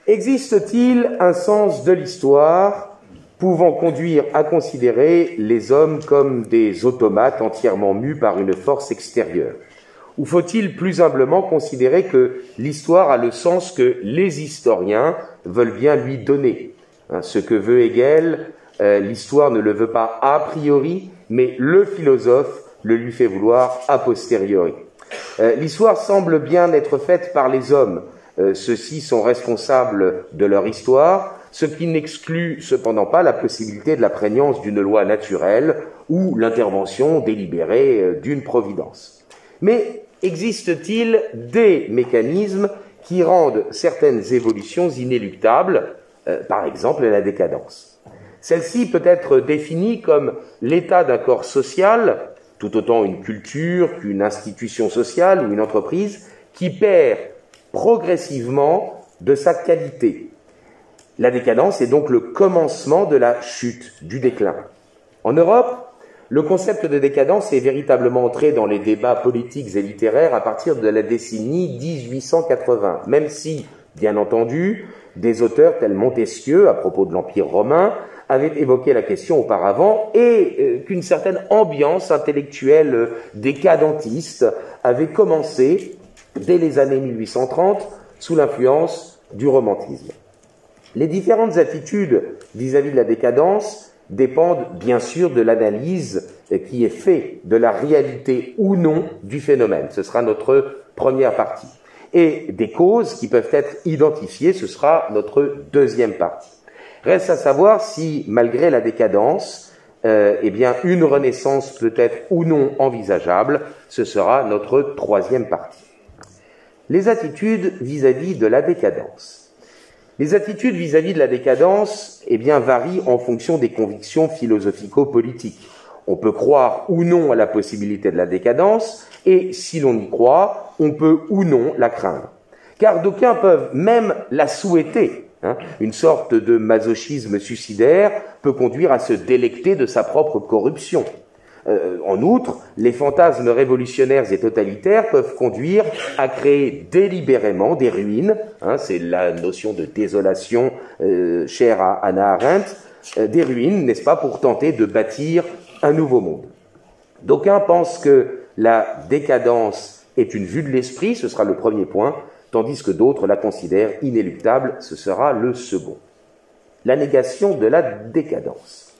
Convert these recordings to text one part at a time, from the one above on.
Existe-t-il un sens de l'histoire pouvant conduire à considérer les hommes comme des automates entièrement mus par une force extérieure? Ou faut-il plus humblement considérer que l'histoire a le sens que les historiens veulent bien lui donner? Ce que veut Hegel, l'histoire ne le veut pas a priori, mais le philosophe le lui fait vouloir a posteriori. L'histoire semble bien être faite par les hommes. Ceux-ci sont responsables de leur histoire, ce qui n'exclut cependant pas la possibilité de la prégnance d'une loi naturelle ou l'intervention délibérée d'une providence. Mais existe-t-il des mécanismes qui rendent certaines évolutions inéluctables, par exemple la décadence? Celle-ci peut être définie comme l'état d'un corps social, tout autant une culture qu'une institution sociale ou une entreprise, qui perd progressivement de sa qualité. La décadence est donc le commencement de la chute, du déclin. En Europe, le concept de décadence est véritablement entré dans les débats politiques et littéraires à partir de la décennie 1880, même si, bien entendu, des auteurs tels Montesquieu, à propos de l'Empire romain, avaient évoqué la question auparavant et qu'une certaine ambiance intellectuelle décadentiste avait commencé dès les années 1830 sous l'influence du romantisme. Les différentes attitudes vis-à-vis de la décadence dépendent bien sûr de l'analyse qui est faite de la réalité ou non du phénomène. Ce sera notre première partie. Et des causes qui peuvent être identifiées, ce sera notre deuxième partie. Reste à savoir si, malgré la décadence, une renaissance peut être ou non envisageable. Ce sera notre troisième partie. Les attitudes vis-à-vis de la décadence. Les attitudes vis-à-vis de la décadence, varient en fonction des convictions philosophico-politiques. On peut croire ou non à la possibilité de la décadence, et si l'on y croit, on peut ou non la craindre. Car d'aucuns peuvent même la souhaiter. Une sorte de masochisme suicidaire peut conduire à se délecter de sa propre corruption. En outre, les fantasmes révolutionnaires et totalitaires peuvent conduire à créer délibérément des ruines, c'est la notion de désolation chère à Hannah Arendt, des ruines, n'est-ce pas, pour tenter de bâtir un nouveau monde. D'aucuns pensent que la décadence est une vue de l'esprit, ce sera le premier point, tandis que d'autres la considèrent inéluctable, ce sera le second. La négation de la décadence.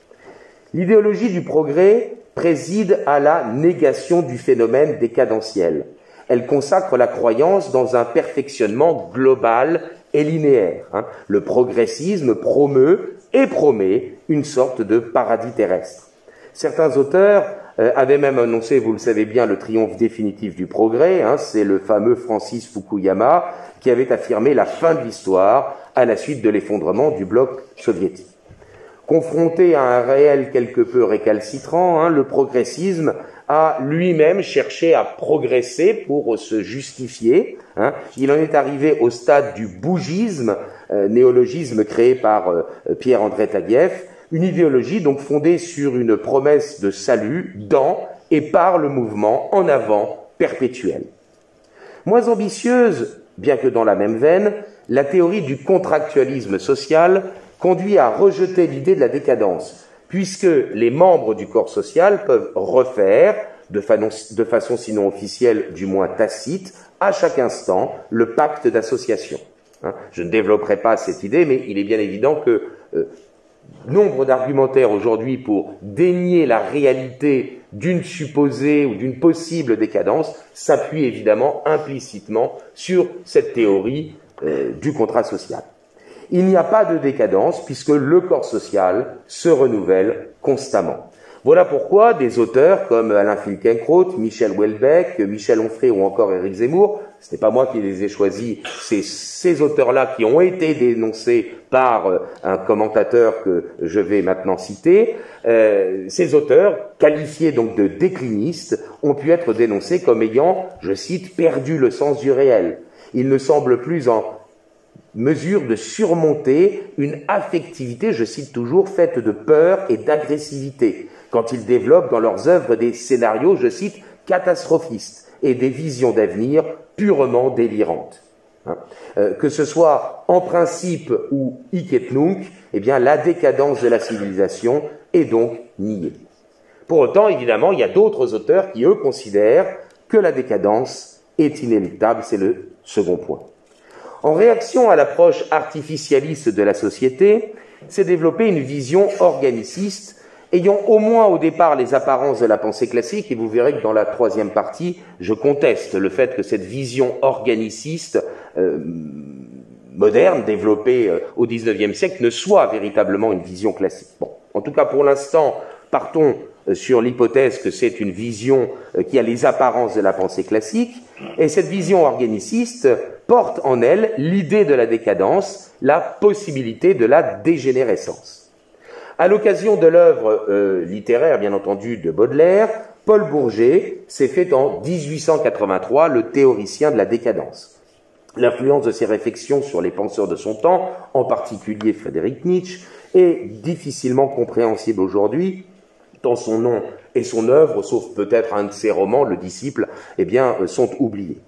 L'idéologie du progrès préside à la négation du phénomène décadentiel. Elle consacre la croyance dans un perfectionnement global et linéaire. Le progressisme promeut et promet une sorte de paradis terrestre. Certains auteurs avaient même annoncé, vous le savez bien, le triomphe définitif du progrès. C'est le fameux Francis Fukuyama qui avait affirmé la fin de l'histoire à la suite de l'effondrement du bloc soviétique. Confronté à un réel quelque peu récalcitrant, le progressisme a lui-même cherché à progresser pour se justifier. Il en est arrivé au stade du bougisme, néologisme créé par Pierre-André Taguieff, une idéologie donc fondée sur une promesse de salut dans et par le mouvement en avant perpétuel. Moins ambitieuse, bien que dans la même veine, la théorie du contractualisme social conduit à rejeter l'idée de la décadence, puisque les membres du corps social peuvent refaire, de façon sinon officielle, du moins tacite, à chaque instant, le pacte d'association. Je ne développerai pas cette idée, mais il est bien évident que nombre d'argumentaires aujourd'hui pour dénier la réalité d'une supposée ou d'une possible décadence s'appuient évidemment implicitement sur cette théorie du contrat social. Il n'y a pas de décadence puisque le corps social se renouvelle constamment. Voilà pourquoi des auteurs comme Alain Finkielkraut, Michel Houellebecq, Michel Onfray ou encore Éric Zemmour, ce n'est pas moi qui les ai choisis, c'est ces auteurs-là qui ont été dénoncés par un commentateur que je vais maintenant citer. Ces auteurs, qualifiés donc de déclinistes, ont pu être dénoncés comme ayant, je cite, perdu le sens du réel. Ils ne semblent plus en mesure de surmonter une affectivité, je cite toujours, faite de peur et d'agressivité, quand ils développent dans leurs œuvres des scénarios, je cite, catastrophistes et des visions d'avenir purement délirantes. Que ce soit en principe ou hic et nunc, eh bien la décadence de la civilisation est donc niée. Pour autant, évidemment, il y a d'autres auteurs qui, eux, considèrent que la décadence est inéluctable, c'est le second point. En réaction à l'approche artificialiste de la société, s'est développée une vision organiciste ayant au moins au départ les apparences de la pensée classique, et vous verrez que dans la troisième partie, je conteste le fait que cette vision organiciste moderne, développée au XIXe siècle, ne soit véritablement une vision classique. Bon, en tout cas, pour l'instant, partons sur l'hypothèse que c'est une vision qui a les apparences de la pensée classique, et cette vision organiciste porte en elle l'idée de la décadence, la possibilité de la dégénérescence. À l'occasion de l'œuvre littéraire, bien entendu, de Baudelaire, Paul Bourget s'est fait en 1883 le théoricien de la décadence. L'influence de ses réflexions sur les penseurs de son temps, en particulier Friedrich Nietzsche, est difficilement compréhensible aujourd'hui, tant son nom et son œuvre, sauf peut-être un de ses romans, Le Disciple, eh bien, sont oubliés.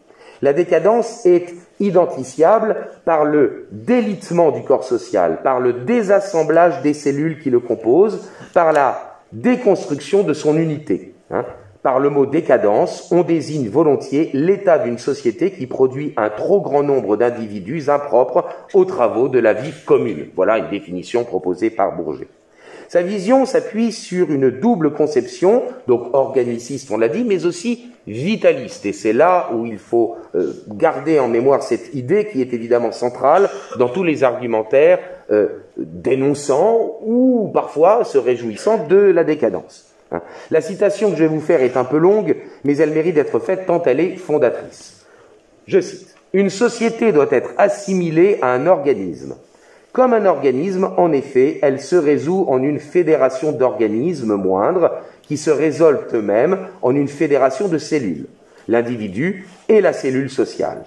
La décadence est identifiable par le délitement du corps social, par le désassemblage des cellules qui le composent, par la déconstruction de son unité. Par le mot décadence, on désigne volontiers l'état d'une société qui produit un trop grand nombre d'individus impropres aux travaux de la vie commune. Voilà une définition proposée par Bourget. Sa vision s'appuie sur une double conception, donc organiciste, on l'a dit, mais aussi vitaliste. Et c'est là où il faut garder en mémoire cette idée qui est évidemment centrale dans tous les argumentaires dénonçant ou parfois se réjouissant de la décadence. La citation que je vais vous faire est un peu longue, mais elle mérite d'être faite tant elle est fondatrice. Je cite : « Une société doit être assimilée à un organisme. Comme un organisme, en effet, elle se résout en une fédération d'organismes moindres qui se résolvent eux-mêmes en une fédération de cellules, l'individu et la cellule sociale.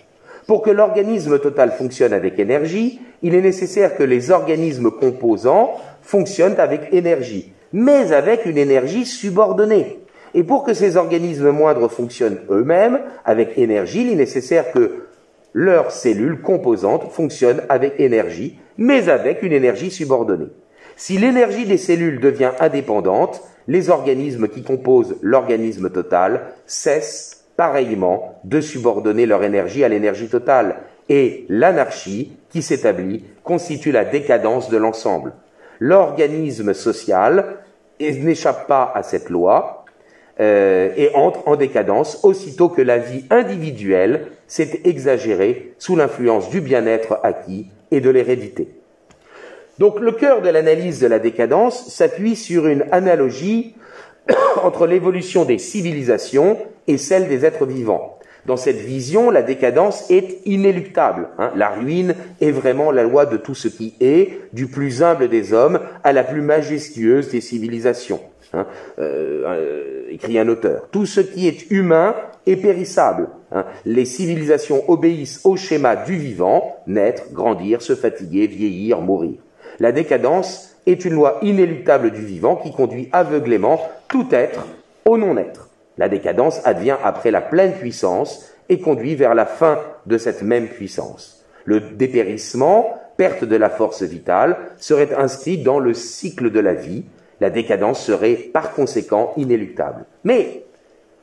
Pour que l'organisme total fonctionne avec énergie, il est nécessaire que les organismes composants fonctionnent avec énergie, mais avec une énergie subordonnée. Et pour que ces organismes moindres fonctionnent eux-mêmes avec énergie, il est nécessaire que leurs cellules composantes fonctionnent avec énergie, mais avec une énergie subordonnée. Si l'énergie des cellules devient indépendante, les organismes qui composent l'organisme total cessent pareillement de subordonner leur énergie à l'énergie totale, et l'anarchie qui s'établit constitue la décadence de l'ensemble. L'organisme social n'échappe pas à cette loi et entre en décadence aussitôt que la vie individuelle s'est exagérée sous l'influence du bien-être acquis et de l'hérédité. Donc le cœur de l'analyse de la décadence s'appuie sur une analogie entre l'évolution des civilisations et celle des êtres vivants. Dans cette vision, la décadence est inéluctable. La ruine est vraiment la loi de tout ce qui est, du plus humble des hommes à la plus majestueuse des civilisations. Écrit un auteur. Tout ce qui est humain est périssable. Les civilisations obéissent au schéma du vivant, naître, grandir, se fatiguer, vieillir, mourir. La décadence est une loi inéluctable du vivant qui conduit aveuglément tout être au non-être. La décadence advient après la pleine puissance et conduit vers la fin de cette même puissance. Le dépérissement, perte de la force vitale, serait inscrit dans le cycle de la vie. La décadence serait par conséquent inéluctable. Mais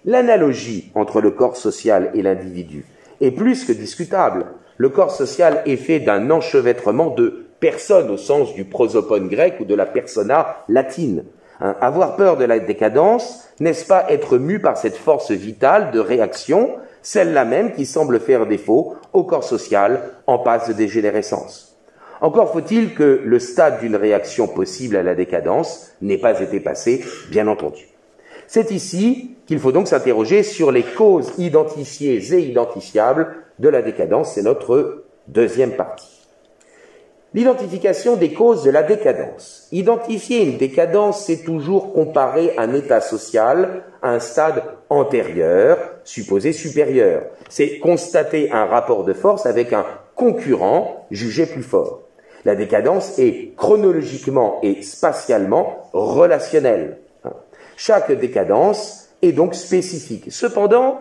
l'analogie entre le corps social et l'individu est plus que discutable. Le corps social est fait d'un enchevêtrement de personnes au sens du prosopone grec ou de la persona latine. Avoir peur de la décadence, n'est-ce pas être mu par cette force vitale de réaction, celle-là même qui semble faire défaut au corps social en passe de dégénérescence? Encore faut-il que le stade d'une réaction possible à la décadence n'ait pas été passé, bien entendu. C'est ici qu'il faut donc s'interroger sur les causes identifiées et identifiables de la décadence. C'est notre deuxième partie. L'identification des causes de la décadence. Identifier une décadence, c'est toujours comparer un état social à un stade antérieur, supposé supérieur. C'est constater un rapport de force avec un concurrent jugé plus fort. La décadence est chronologiquement et spatialement relationnelle. Chaque décadence est donc spécifique. Cependant,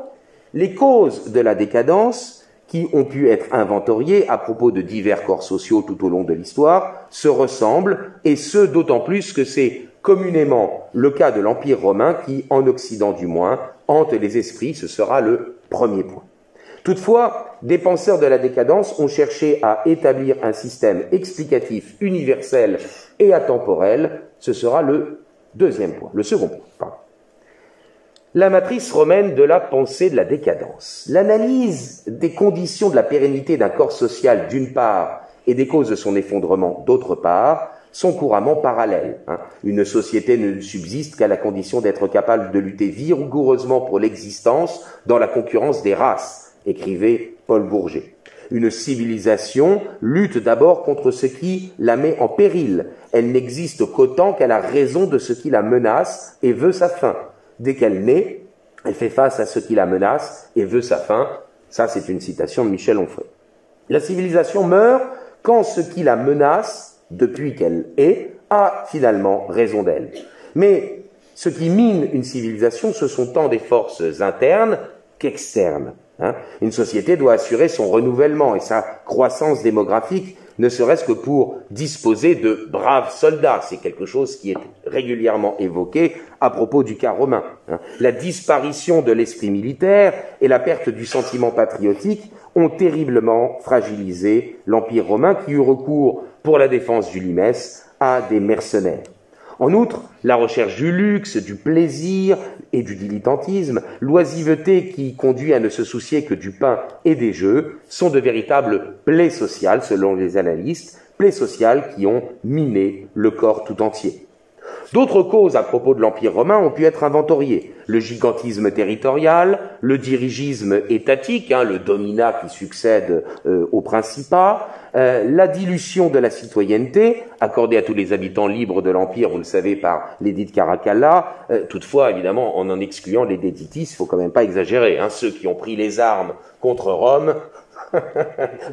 les causes de la décadence, qui ont pu être inventoriés à propos de divers corps sociaux tout au long de l'histoire se ressemblent, et ce d'autant plus que c'est communément le cas de l'Empire romain qui, en Occident du moins, hante les esprits. Ce sera le premier point. Toutefois, des penseurs de la décadence ont cherché à établir un système explicatif universel et atemporel. Ce sera le second point. Pardon. La matrice romaine de la pensée de la décadence. L'analyse des conditions de la pérennité d'un corps social d'une part et des causes de son effondrement d'autre part sont couramment parallèles. Une société ne subsiste qu'à la condition d'être capable de lutter vigoureusement pour l'existence dans la concurrence des races, écrivait Paul Bourget. Une civilisation lutte d'abord contre ce qui la met en péril. Elle n'existe qu'autant qu'elle a raison de ce qui la menace et veut sa fin. Dès qu'elle naît, elle fait face à ce qui la menace et veut sa fin. Ça, c'est une citation de Michel Onfray. La civilisation meurt quand ce qui la menace, depuis qu'elle est, a finalement raison d'elle. Mais ce qui mine une civilisation, ce sont tant des forces internes qu'externes. Une société doit assurer son renouvellement et sa croissance démographique, ne serait-ce que pour disposer de braves soldats. C'est quelque chose qui est régulièrement évoqué à propos du cas romain. La disparition de l'esprit militaire et la perte du sentiment patriotique ont terriblement fragilisé l'Empire romain qui eut recours, pour la défense du limes, à des mercenaires. En outre, la recherche du luxe, du plaisir et du dilettantisme, l'oisiveté qui conduit à ne se soucier que du pain et des jeux, sont de véritables plaies sociales, selon les analystes, plaies sociales qui ont miné le corps tout entier. D'autres causes à propos de l'Empire romain ont pu être inventoriées. Le gigantisme territorial, le dirigisme étatique, le dominat qui succède au principat, la dilution de la citoyenneté, accordée à tous les habitants libres de l'Empire, vous le savez, par l'édit de Caracalla, toutefois, évidemment, en excluant les déditis, il faut quand même pas exagérer, ceux qui ont pris les armes contre Rome,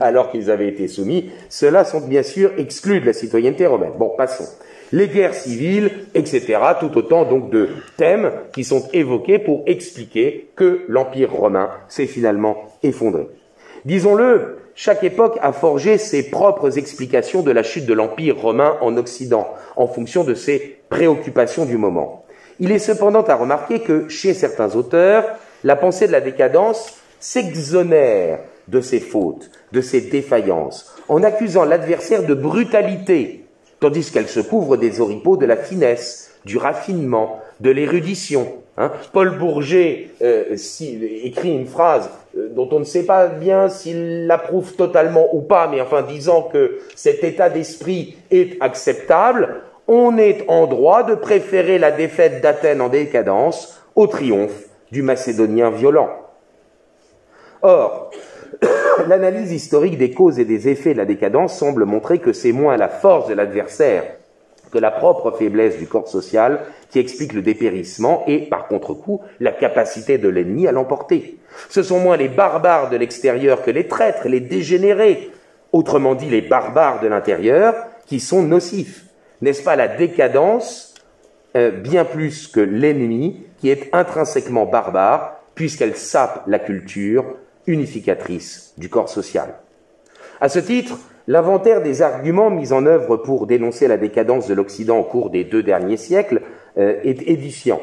alors qu'ils avaient été soumis, ceux-là sont bien sûr exclus de la citoyenneté romaine. Bon, passons. Les guerres civiles, etc., tout autant donc de thèmes qui sont évoqués pour expliquer que l'Empire romain s'est finalement effondré. Disons-le, chaque époque a forgé ses propres explications de la chute de l'Empire romain en Occident, en fonction de ses préoccupations du moment. Il est cependant à remarquer que, chez certains auteurs, la pensée de la décadence s'exonère de ses fautes, de ses défaillances, en accusant l'adversaire de brutalité, tandis qu'elle se couvre des oripeaux de la finesse, du raffinement, de l'érudition. Paul Bourget écrit une phrase dont on ne sait pas bien s'il l'approuve totalement ou pas, mais enfin disant que cet état d'esprit est acceptable, on est en droit de préférer la défaite d'Athènes en décadence au triomphe du Macédonien violent. Or, l'analyse historique des causes et des effets de la décadence semble montrer que c'est moins la force de l'adversaire que la propre faiblesse du corps social qui explique le dépérissement et, par contre-coup, la capacité de l'ennemi à l'emporter. Ce sont moins les barbares de l'extérieur que les traîtres, les dégénérés, autrement dit les barbares de l'intérieur, qui sont nocifs. N'est-ce pas la décadence, bien plus que l'ennemi, qui est intrinsèquement barbare, puisqu'elle sape la culture unificatrice du corps social. À ce titre, l'inventaire des arguments mis en œuvre pour dénoncer la décadence de l'Occident au cours des 2 derniers siècles est édifiant.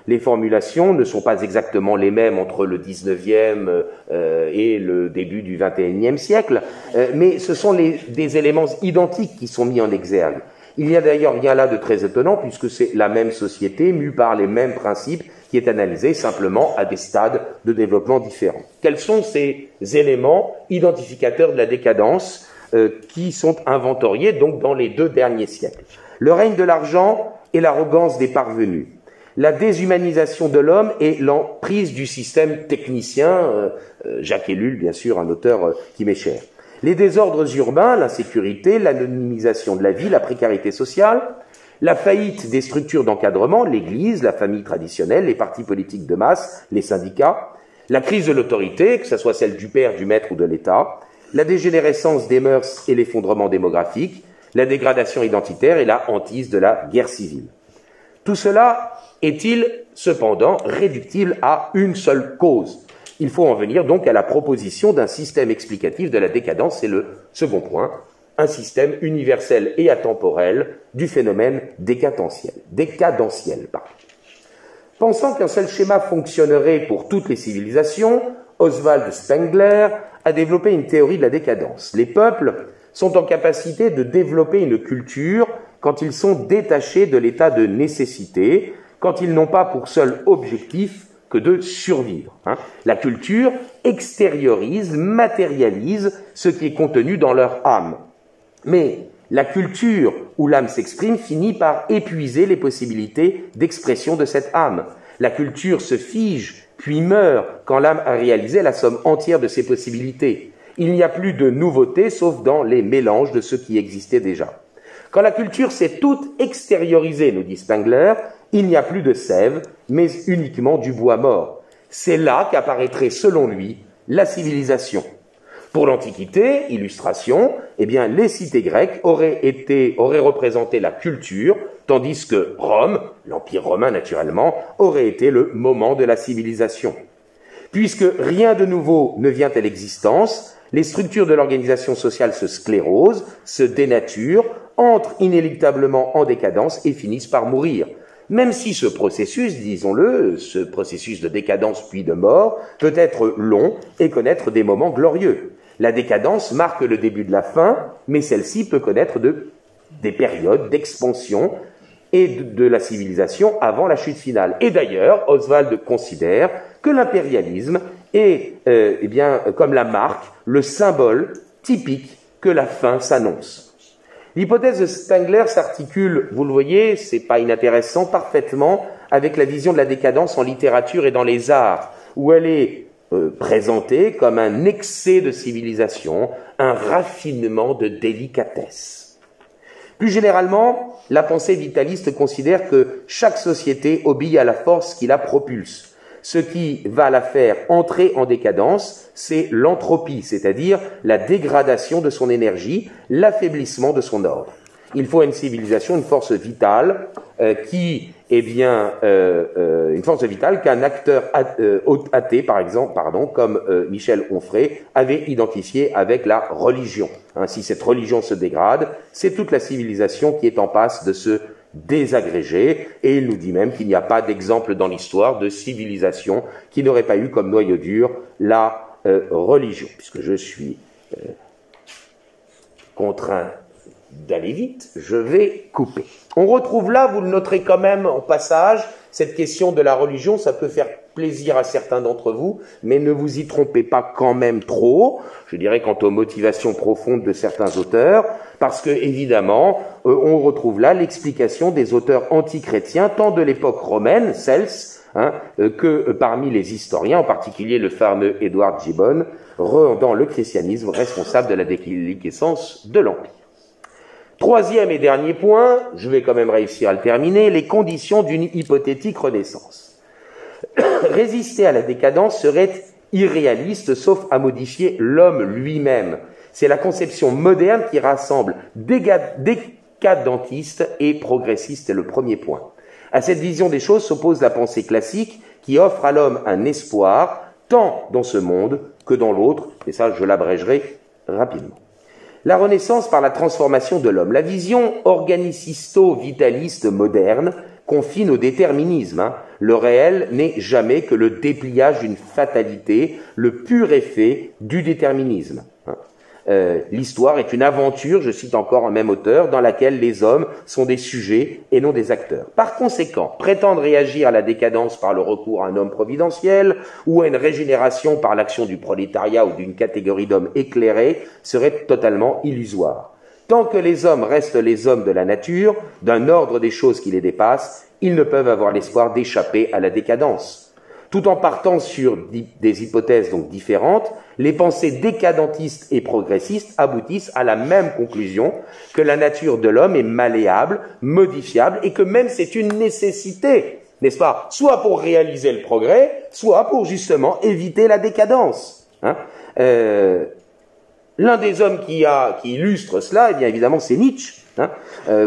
Les formulations ne sont pas exactement les mêmes entre le 19e et le début du 21e siècle, mais ce sont des éléments identiques qui sont mis en exergue. Il n'y a d'ailleurs rien là de très étonnant puisque c'est la même société, mue par les mêmes principes, qui est analysée simplement à des stades de développement différents. Quels sont ces éléments identificateurs de la décadence qui sont inventoriés donc dans les 2 derniers siècles? Le règne de l'argent et l'arrogance des parvenus, la déshumanisation de l'homme et l'emprise du système technicien, Jacques Ellul, bien sûr, un auteur qui m'est cher. Les désordres urbains, l'insécurité, l'anonymisation de la vie, la précarité sociale, la faillite des structures d'encadrement, l'Église, la famille traditionnelle, les partis politiques de masse, les syndicats, la crise de l'autorité, que ce soit celle du père, du maître ou de l'État, la dégénérescence des mœurs et l'effondrement démographique, la dégradation identitaire et la hantise de la guerre civile. Tout cela est-il cependant réductible à une seule cause? Il faut en venir donc à la proposition d'un système explicatif de la décadence, c'est le second point, un système universel et atemporel du phénomène décadentiel. Pensant qu'un seul schéma fonctionnerait pour toutes les civilisations, Oswald Spengler a développé une théorie de la décadence. Les peuples sont en capacité de développer une culture quand ils sont détachés de l'état de nécessité, quand ils n'ont pas pour seul objectif que de survivre. La culture extériorise, matérialise ce qui est contenu dans leur âme. Mais la culture où l'âme s'exprime finit par épuiser les possibilités d'expression de cette âme. La culture se fige, puis meurt quand l'âme a réalisé la somme entière de ses possibilités. Il n'y a plus de nouveauté sauf dans les mélanges de ce qui existait déjà. Quand la culture s'est toute extériorisée, nous dit Spengler, il n'y a plus de sève, mais uniquement du bois mort. C'est là qu'apparaîtrait, selon lui, la civilisation. Pour l'Antiquité, illustration, les cités grecques auraient représenté la culture, tandis que Rome, l'Empire romain naturellement, aurait été le moment de la civilisation. Puisque rien de nouveau ne vient à l'existence, les structures de l'organisation sociale se sclérosent, se dénaturent, entrent inéluctablement en décadence et finissent par mourir. Même si ce processus, disons-le, ce processus de décadence puis de mort, peut être long et connaître des moments glorieux. La décadence marque le début de la fin, mais celle-ci peut connaître des périodes d'expansion et de la civilisation avant la chute finale. Et d'ailleurs, Oswald considère que l'impérialisme est, comme la marque, le symbole typique que la fin s'annonce. L'hypothèse de Spengler s'articule, vous le voyez, c'est pas inintéressant, parfaitement avec la vision de la décadence en littérature et dans les arts, où elle est présentée comme un excès de civilisation, un raffinement de délicatesse. Plus généralement, la pensée vitaliste considère que chaque société obéit à la force qui la propulse. Ce qui va la faire entrer en décadence, c'est l'entropie, c'est-à-dire la dégradation de son énergie, l'affaiblissement de son ordre. Il faut à une civilisation une force vitale une force vitale qu'un acteur athée, comme Michel Onfray avait identifié avec la religion. Si cette religion se dégrade, c'est toute la civilisation qui est en passe de se désagréger, et il nous dit même qu'il n'y a pas d'exemple dans l'histoire de civilisation qui n'aurait pas eu comme noyau dur la religion. Puisque je suis contraint d'aller vite, je vais couper. On retrouve là, vous le noterez quand même en passage, cette question de la religion, ça peut faire plaisir à certains d'entre vous, mais ne vous y trompez pas quand même trop, je dirais quant aux motivations profondes de certains auteurs, parce que évidemment, on retrouve là l'explication des auteurs antichrétiens, tant de l'époque romaine, Cels, que parmi les historiens, en particulier le fameux Edward Gibbon, rendant le christianisme responsable de la déliquescence de l'Empire. Troisième et dernier point, je vais quand même réussir à le terminer, les conditions d'une hypothétique renaissance. Résister à la décadence serait irréaliste, sauf à modifier l'homme lui-même. C'est la conception moderne qui rassemble décadentistes et progressistes, c'est le premier point. À cette vision des choses s'oppose la pensée classique qui offre à l'homme un espoir, tant dans ce monde que dans l'autre, et ça je l'abrégerai rapidement. La Renaissance par la transformation de l'homme. La vision organicisto-vitaliste moderne confine au déterminisme. Le réel n'est jamais que le dépliage d'une fatalité, le pur effet du déterminisme. L'histoire est une aventure, je cite encore un même auteur, dans laquelle les hommes sont des sujets et non des acteurs. Par conséquent, prétendre réagir à la décadence par le recours à un homme providentiel ou à une régénération par l'action du prolétariat ou d'une catégorie d'hommes éclairés serait totalement illusoire. Tant que les hommes restent les hommes de la nature, d'un ordre des choses qui les dépasse, ils ne peuvent avoir l'espoir d'échapper à la décadence. Tout en partant sur des hypothèses donc différentes, les pensées décadentistes et progressistes aboutissent à la même conclusion, que la nature de l'homme est malléable, modifiable, et que même c'est une nécessité, n'est-ce pas, soit pour réaliser le progrès, soit pour justement éviter la décadence. L'un des hommes qui illustre cela, eh bien évidemment, c'est Nietzsche,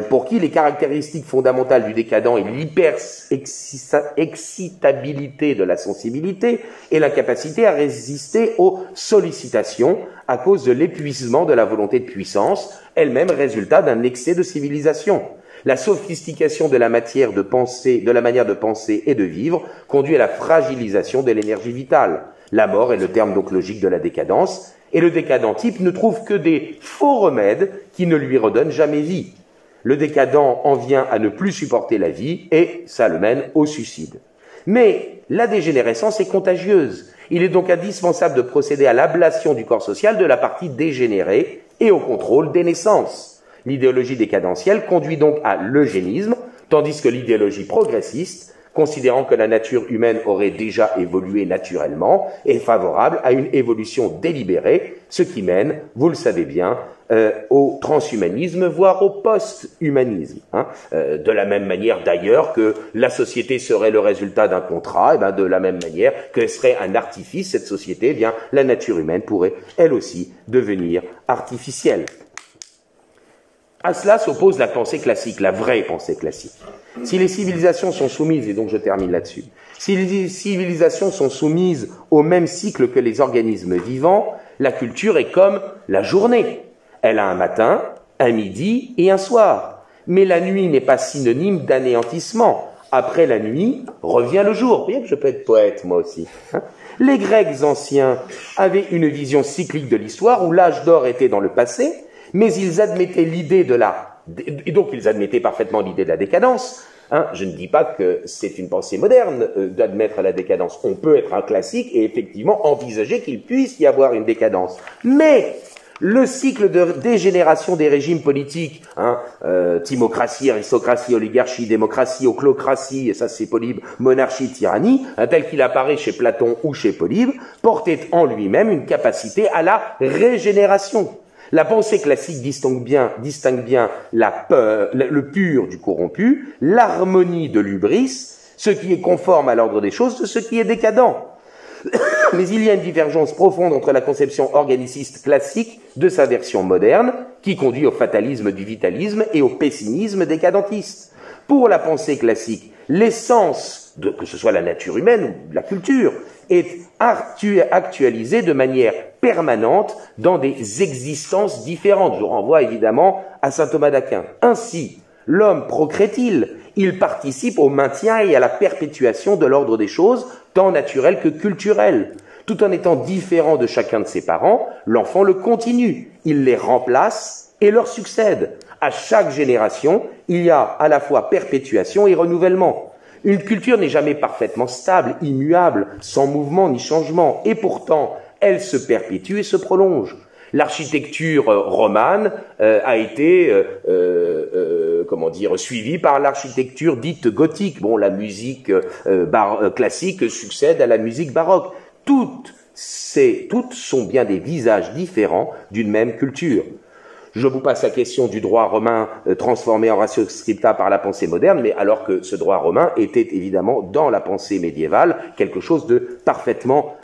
pour qui les caractéristiques fondamentales du décadent est l'hyper-excitabilité de la sensibilité et l'incapacité à résister aux sollicitations à cause de l'épuisement de la volonté de puissance, elle-même résultat d'un excès de civilisation. La sophistication de la manière de penser et de vivre conduit à la fragilisation de l'énergie vitale. La mort est le terme donc logique de la décadence, et le décadent type ne trouve que des faux remèdes qui ne lui redonnent jamais vie. Le décadent en vient à ne plus supporter la vie, et ça le mène au suicide. Mais la dégénérescence est contagieuse. Il est donc indispensable de procéder à l'ablation du corps social de la partie dégénérée et au contrôle des naissances. L'idéologie décadentielle conduit donc à l'eugénisme, tandis que l'idéologie progressiste, considérant que la nature humaine aurait déjà évolué naturellement, est favorable à une évolution délibérée, ce qui mène, vous le savez bien, au transhumanisme, voire au post-humanisme. De la même manière d'ailleurs que la société serait le résultat d'un contrat, et bien de la même manière que serait un artifice, cette société, eh bien la nature humaine pourrait elle aussi devenir artificielle. À cela s'oppose la pensée classique, la vraie pensée classique. Si les civilisations sont soumises, et donc je termine là-dessus, si les civilisations sont soumises au même cycle que les organismes vivants, la culture est comme la journée. Elle a un matin, un midi et un soir. Mais la nuit n'est pas synonyme d'anéantissement. Après la nuit, revient le jour. Vous voyez que je peux être poète, moi aussi. Les Grecs anciens avaient une vision cyclique de l'histoire où l'âge d'or était dans le passé, mais ils admettaient l'idée et donc ils admettaient parfaitement l'idée de la décadence. Je ne dis pas que c'est une pensée moderne d'admettre la décadence. On peut être un classique et effectivement envisager qu'il puisse y avoir une décadence. Mais le cycle de dégénération des régimes politiques, timocratie, aristocratie, oligarchie, démocratie, ochlocratie, et ça c'est Polybe, monarchie, tyrannie, tel qu'il apparaît chez Platon ou chez Polybe, portait en lui-même une capacité à la régénération. La pensée classique distingue bien le pur du corrompu, l'harmonie de l'hubris, ce qui est conforme à l'ordre des choses de ce qui est décadent. Mais il y a une divergence profonde entre la conception organiciste classique de sa version moderne, qui conduit au fatalisme du vitalisme et au pessimisme décadentiste. Pour la pensée classique, l'essence, que ce soit la nature humaine ou la culture, est actualisée de manière permanente dans des existences différentes. Je renvoie évidemment à saint Thomas d'Aquin. Ainsi, l'homme procrée-t-il ? Il participe au maintien et à la perpétuation de l'ordre des choses, tant naturel que culturel. Tout en étant différent de chacun de ses parents, l'enfant le continue. Il les remplace et leur succède. À chaque génération, il y a à la fois perpétuation et renouvellement. Une culture n'est jamais parfaitement stable, immuable, sans mouvement ni changement, et pourtant, elle se perpétue et se prolonge. L'architecture romane a été, suivie par l'architecture dite gothique. Bon, la musique classique succède à la musique baroque. Toutes sont bien des visages différents d'une même culture. Je vous passe la question du droit romain transformé en ratio scripta par la pensée moderne, mais alors que ce droit romain était évidemment dans la pensée médiévale quelque chose de parfaitement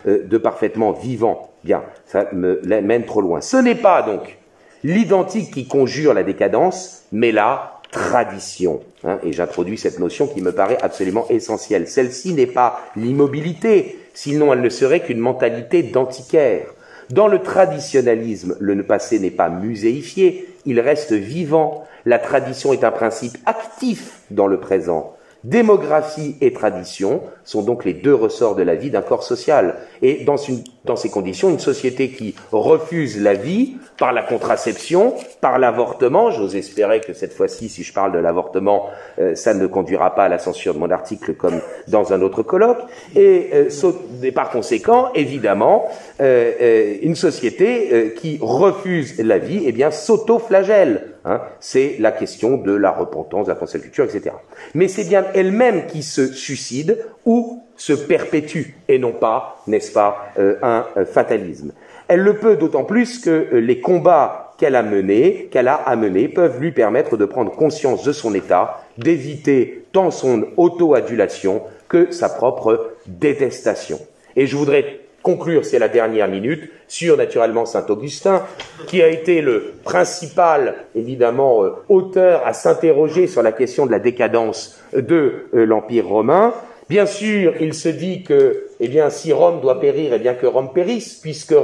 vivant. Bien, ça me mène trop loin. Ce n'est pas donc l'identique qui conjure la décadence, mais la tradition. Et j'introduis cette notion qui me paraît absolument essentielle. Celle-ci n'est pas l'immobilité, sinon elle ne serait qu'une mentalité d'antiquaire. Dans le traditionnalisme, le passé n'est pas muséifié, il reste vivant. La tradition est un principe actif dans le présent. Démographie et tradition sont donc les deux ressorts de la vie d'un corps social. Et dans ces conditions, une société qui refuse la vie par la contraception, par l'avortement, j'ose espérer que cette fois-ci, si je parle de l'avortement, ça ne conduira pas à la censure de mon article comme dans un autre colloque, et par conséquent, évidemment, une société qui refuse la vie, eh bien, s'auto-flagelle. C'est la question de la repentance, de la pensée de la culture, etc. Mais c'est bien elle-même qui se suicide ou se perpétue, et non pas, n'est-ce pas, un fatalisme. Elle le peut d'autant plus que les combats qu'elle a à mener, peuvent lui permettre de prendre conscience de son état, d'éviter tant son auto-adulation que sa propre détestation. Et je voudrais conclure, c'est la dernière minute, sur naturellement saint Augustin, qui a été le principal, évidemment, auteur à s'interroger sur la question de la décadence de l'Empire romain. Bien sûr, il se dit que, eh bien, si Rome doit périr, eh bien que Rome périsse, puisque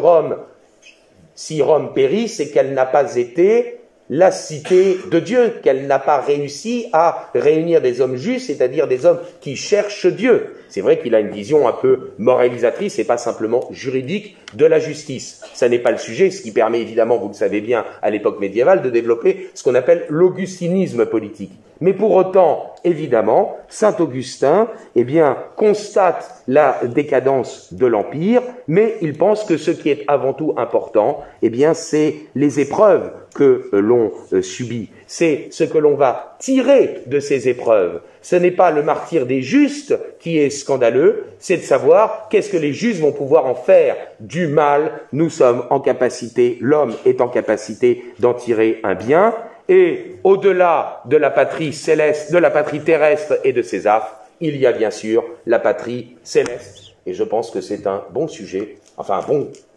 si Rome périt, c'est qu'elle n'a pas été la cité de Dieu, qu'elle n'a pas réussi à réunir des hommes justes, c'est-à-dire des hommes qui cherchent Dieu. C'est vrai qu'il a une vision un peu moralisatrice et pas simplement juridique de la justice. Ça n'est pas le sujet, ce qui permet évidemment, vous le savez bien, à l'époque médiévale, de développer ce qu'on appelle l'augustinisme politique. Mais pour autant, évidemment, saint Augustin, eh bien, constate la décadence de l'Empire, mais il pense que ce qui est avant tout important, eh bien, c'est les épreuves que l'on subit. C'est ce que l'on va tirer de ces épreuves. Ce n'est pas le martyre des justes qui est scandaleux, c'est de savoir qu'est-ce que les justes vont pouvoir en faire du mal. Nous sommes en capacité, l'homme est en capacité d'en tirer un bien. Et au-delà de la patrie céleste, de la patrie terrestre et de ses affres, il y a bien sûr la patrie céleste. Et je pense que c'est un bon sujet, enfin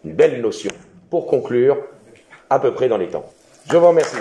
une belle notion pour conclure à peu près dans les temps. Je vous remercie.